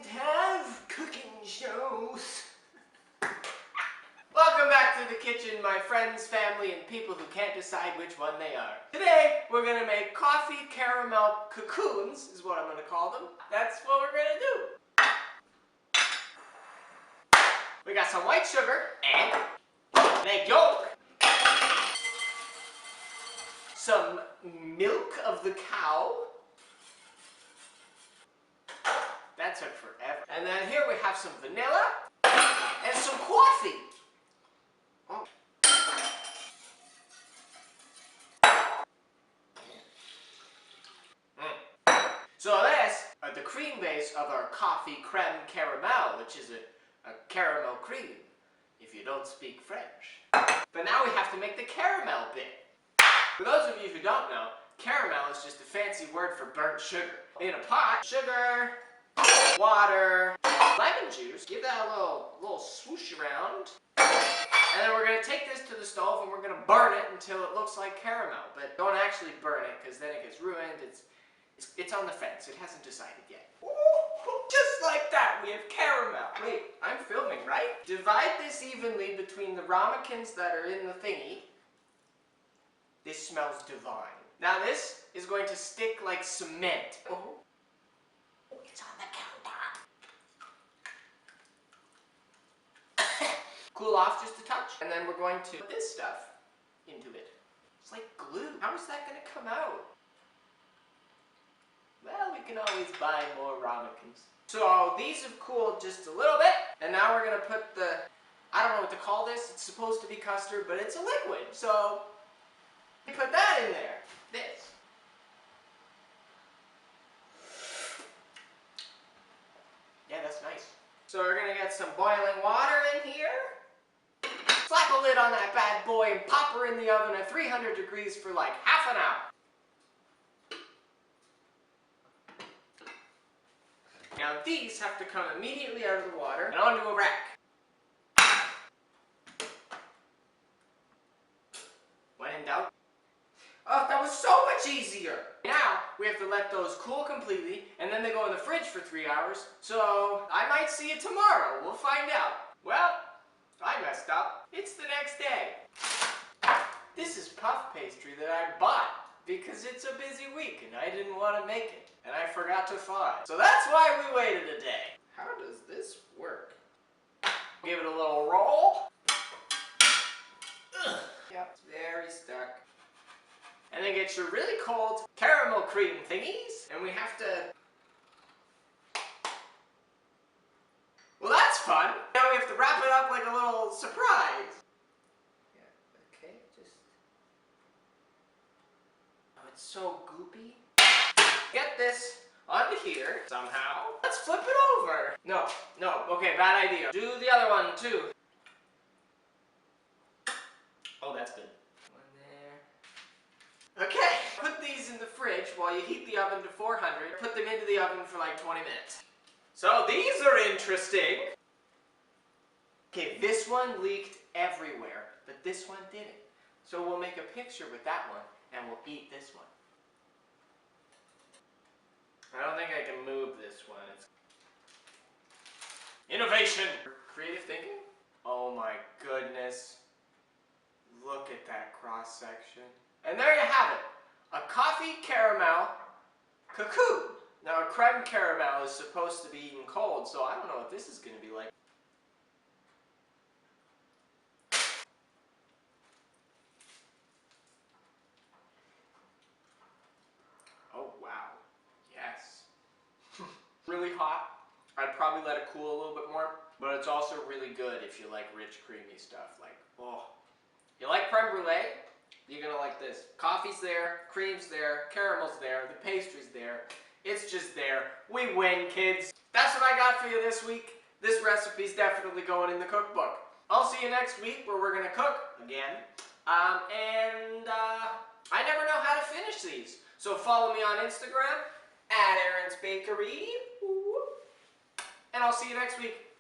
can't have cooking shows. Welcome back to the kitchen, my friends, family, and people who can't decide which one they are. Today, we're gonna make coffee caramel cocoons, is what I'm gonna call them. That's what we're gonna do. We got some white sugar, egg, an egg yolk, some milk of the cow. That took forever. And then here we have some vanilla and some coffee. Oh. So this is the cream base of our coffee creme caramel, which is a caramel cream, if you don't speak French. But now we have to make the caramel bit. For those of you who don't know, caramel is just a fancy word for burnt sugar. In a pot, sugar, water, lemon juice, give that a little swoosh around, and then we're going to take this to the stove and we're going to burn it until it looks like caramel. But don't actually burn it because then it gets ruined. It's on the fence. It hasn't decided yet. Just like that, we have caramel. Wait, I'm filming, right? Divide this evenly between the ramekins that are in the thingy. This smells divine. Now this is going to stick like cement. Oh, it's on the counter. Cool off just a touch, and then we're going to put this stuff into it. It's like glue. How is that going to come out? Well, we can always buy more ramekins. So these have cooled just a little bit, and now we're going to put the, I don't know what to call this. It's supposed to be custard, but it's a liquid. So we put that in there. This. Yeah, that's nice. So we're going to get some boiling water in here. Slap a lid on that bad boy and pop her in the oven at 300 degrees for like half an hour. Now these have to come immediately out of the water and onto a rack. When in doubt. Oh, that was so much easier! Now, we have to let those cool completely, and then they go in the fridge for 3 hours, so I might see you tomorrow. We'll find out. Well, I messed up. It's the next day. This is puff pastry that I bought because it's a busy week and I didn't want to make it, and I forgot to thaw it. So that's why we waited a day. How does this work? Give it a little roll. Ugh. Yep, it's very stuck. And then get your really cold caramel cream thingies, and we have to... Well, that's fun! Now we have to wrap it up like a little surprise. Yeah, okay, just... Oh, it's so goopy. Get this onto here, somehow. Let's flip it over. No, okay, bad idea. Do the other one, too. Oh, that's good. Okay, put these in the fridge while you heat the oven to 400. Put them into the oven for like 20 minutes. So these are interesting. Okay, this one leaked everywhere, but this one didn't. So we'll make a picture with that one, and we'll eat this one. I don't think I can move this one. It's innovation! Creative thinking? Oh my goodness. Look at that cross section. And there you have it, a coffee caramel cocoon. Now a creme caramel is supposed to be eaten cold, so I don't know what this is going to be like. Oh wow, yes. Really hot. I'd probably let it cool a little bit more, but it's also really good if you like rich creamy stuff. Like, oh. You like creme brulee? You're gonna like this. Coffee's there, cream's there, caramel's there, the pastry's there. It's just there. We win, kids. That's what I got for you this week. This recipe's definitely going in the cookbook. I'll see you next week where we're gonna cook again. I never know how to finish these. So follow me on Instagram @Aaron's Bakery. And I'll see you next week.